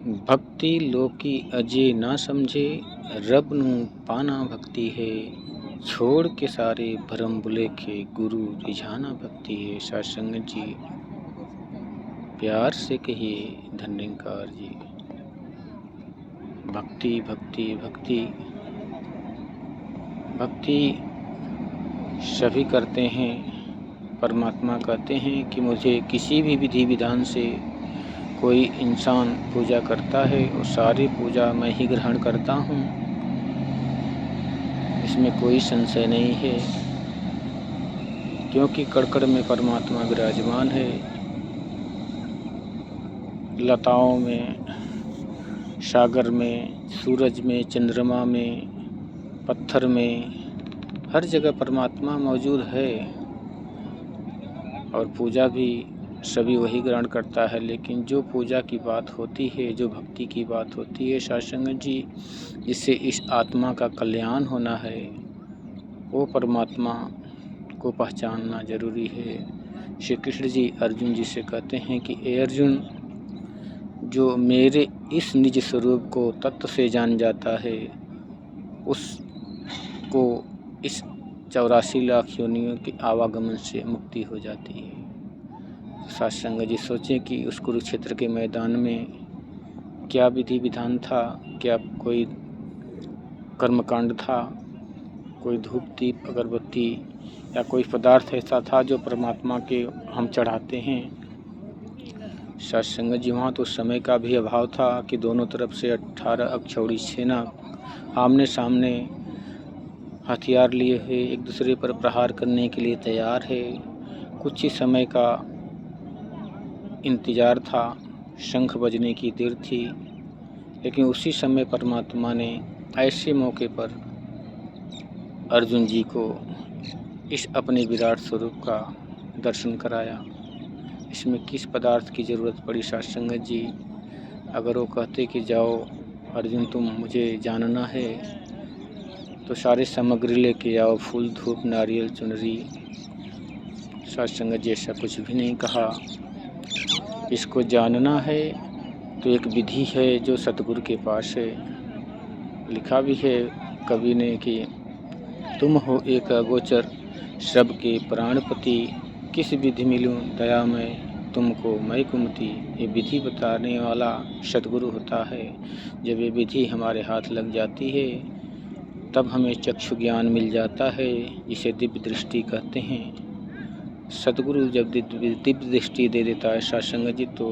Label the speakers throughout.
Speaker 1: भक्ति लोकी अजे ना समझे, रब ਨੂੰ पाना भक्ति है। छोड़ के सारे भरम भुलेखे, गुरु रिझाना भक्ति है। सत्संग जी, प्यार से कहिए धन्यकार जी। भक्ति भक्ति भक्ति भक्ति सभी करते हैं। परमात्मा कहते हैं कि मुझे किसी भी विधि विधान से कोई इंसान पूजा करता है और सारी पूजा मैं ही ग्रहण करता हूँ, इसमें कोई संशय नहीं है, क्योंकि कड़कड़ में परमात्मा विराजमान है। लताओं में, सागर में, सूरज में, चंद्रमा में, पत्थर में, हर जगह परमात्मा मौजूद है और पूजा भी सभी वही ग्रहण करता है। लेकिन जो पूजा की बात होती है, जो भक्ति की बात होती है सत्संग जी, जिससे इस आत्मा का कल्याण होना है, वो परमात्मा को पहचानना जरूरी है। श्री कृष्ण जी अर्जुन जी से कहते हैं कि ए अर्जुन, जो मेरे इस निज स्वरूप को तत्व से जान जाता है, उसको इस 84 लाख योनियों के आवागमन से मुक्ति हो जाती है। सत्संग जी, सोचें कि उस कुरुक्षेत्र के मैदान में क्या विधि विधान था, क्या कोई कर्मकांड था, कोई धूप दीप अगरबत्ती या कोई पदार्थ ऐसा था जो परमात्मा के हम चढ़ाते हैं। सत्संग जी, वहाँ तो समय का भी अभाव था कि दोनों तरफ से 18 अक्षौड़ी सेना आमने सामने हथियार लिए हुए एक दूसरे पर प्रहार करने के लिए तैयार है। कुछ ही समय का इंतज़ार था, शंख बजने की देर थी, लेकिन उसी समय परमात्मा ने ऐसे मौके पर अर्जुन जी को इस अपने विराट स्वरूप का दर्शन कराया। इसमें किस पदार्थ की ज़रूरत पड़ी सत्संग जी? अगर वो कहते कि जाओ अर्जुन, तुम मुझे जानना है, तो सारे सामग्री लेके आओ, फूल धूप नारियल चुनरी। सत्संग जी ऐसा कुछ भी नहीं कहा। इसको जानना है तो एक विधि है जो सतगुरु के पास है। लिखा भी है कवि ने कि तुम हो एक अगोचर सबके प्राणपति, किस विधि मिलूं दया में तुमको मैं कुमति। ये विधि बताने वाला सतगुरु होता है। जब ये विधि हमारे हाथ लग जाती है तब हमें चक्षु ज्ञान मिल जाता है, जिसे दिव्य दृष्टि कहते हैं। सतगुरु जब दिव्य दृष्टि दे देता है सत्संग जी, तो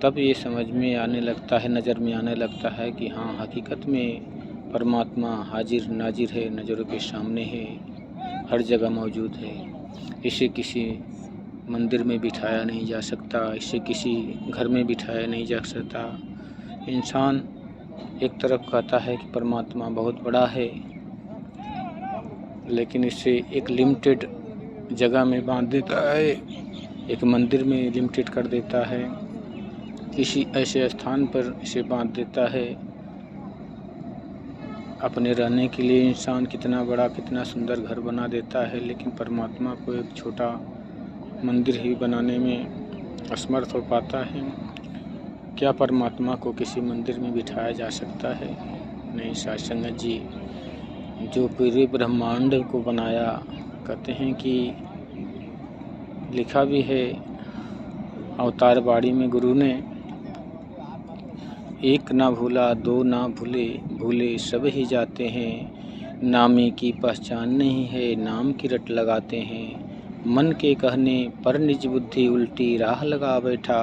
Speaker 1: तब ये समझ में आने लगता है, नज़र में आने लगता है कि हाँ, हकीकत में परमात्मा हाजिर नाजिर है, नज़रों के सामने है, हर जगह मौजूद है। इसे किसी मंदिर में बिठाया नहीं जा सकता, इसे किसी घर में बिठाया नहीं जा सकता। इंसान एक तरफ कहता है कि परमात्मा बहुत बड़ा है, लेकिन इसे एक लिमिटेड जगह में बांध देता है, एक मंदिर में लिमिटेड कर देता है, किसी ऐसे स्थान पर इसे बांध देता है। अपने रहने के लिए इंसान कितना बड़ा, कितना सुंदर घर बना देता है, लेकिन परमात्मा को एक छोटा मंदिर ही बनाने में असमर्थ हो पाता है। क्या परमात्मा को किसी मंदिर में बिठाया जा सकता है? नहीं सत्संग जी, जो पूरे ब्रह्मांड को बनाया, कहते हैं कि लिखा भी है अवतार बाड़ी में गुरु ने, एक ना भूला दो ना भूले, भूले सब ही जाते हैं। नामे की पहचान नहीं है, नाम की रट लगाते हैं। मन के कहने पर निज बुद्धि उल्टी राह लगा बैठा।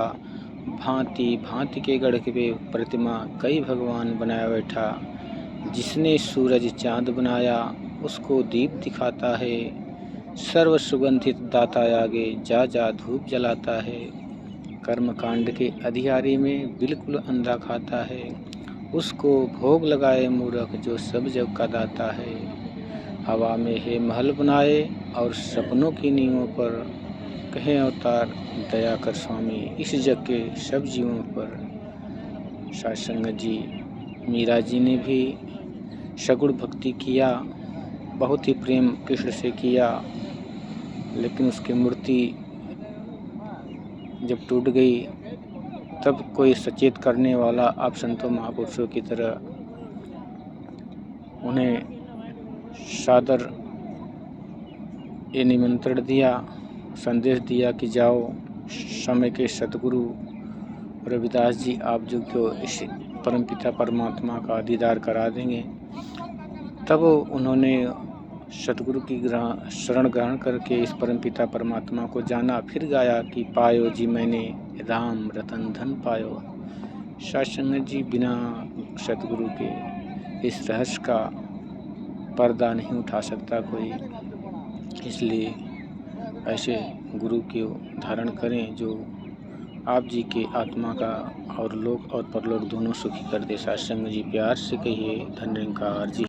Speaker 1: भांति भांति के गढ़ पे प्रतिमा कई भगवान बनाया बैठा। जिसने सूरज चांद बनाया उसको दीप दिखाता है। सर्व सुगंधित दाता आगे जा जा धूप जलाता है। कर्मकांड के अधिकारी में बिल्कुल अंधा खाता है। उसको भोग लगाए मूर्ख जो सब जग का दाता है। हवा में है महल बनाए और सपनों की नींवों पर कहे अवतार दया कर स्वामी इस जग के सब जीवों पर। सत्संग जी, मीरा जी ने भी सगुण भक्ति किया, बहुत ही प्रेम कृष्ण से किया, लेकिन उसकी मूर्ति जब टूट गई तब कोई सचेत करने वाला आप संतों महापुरुषों की तरह उन्हें सादर ये निमंत्रण दिया, संदेश दिया कि जाओ समय के सतगुरु रविदास जी आप जो को इस परमपिता परमात्मा का दीदार करा देंगे। तब उन्होंने सतगुरु की शरण ग्रहण करके इस परमपिता परमात्मा को जाना। फिर गाया कि पायो जी मैंने राम रतन धन पायो। सत्संग जी बिना सतगुरु के इस रहस्य का पर्दा नहीं उठा सकता कोई। इसलिए ऐसे गुरु को धारण करें जो आप जी के आत्मा का और लोक और परलोक दोनों सुखी कर दे। सत्संग जी प्यार से कहिए, धन निरंकार जी।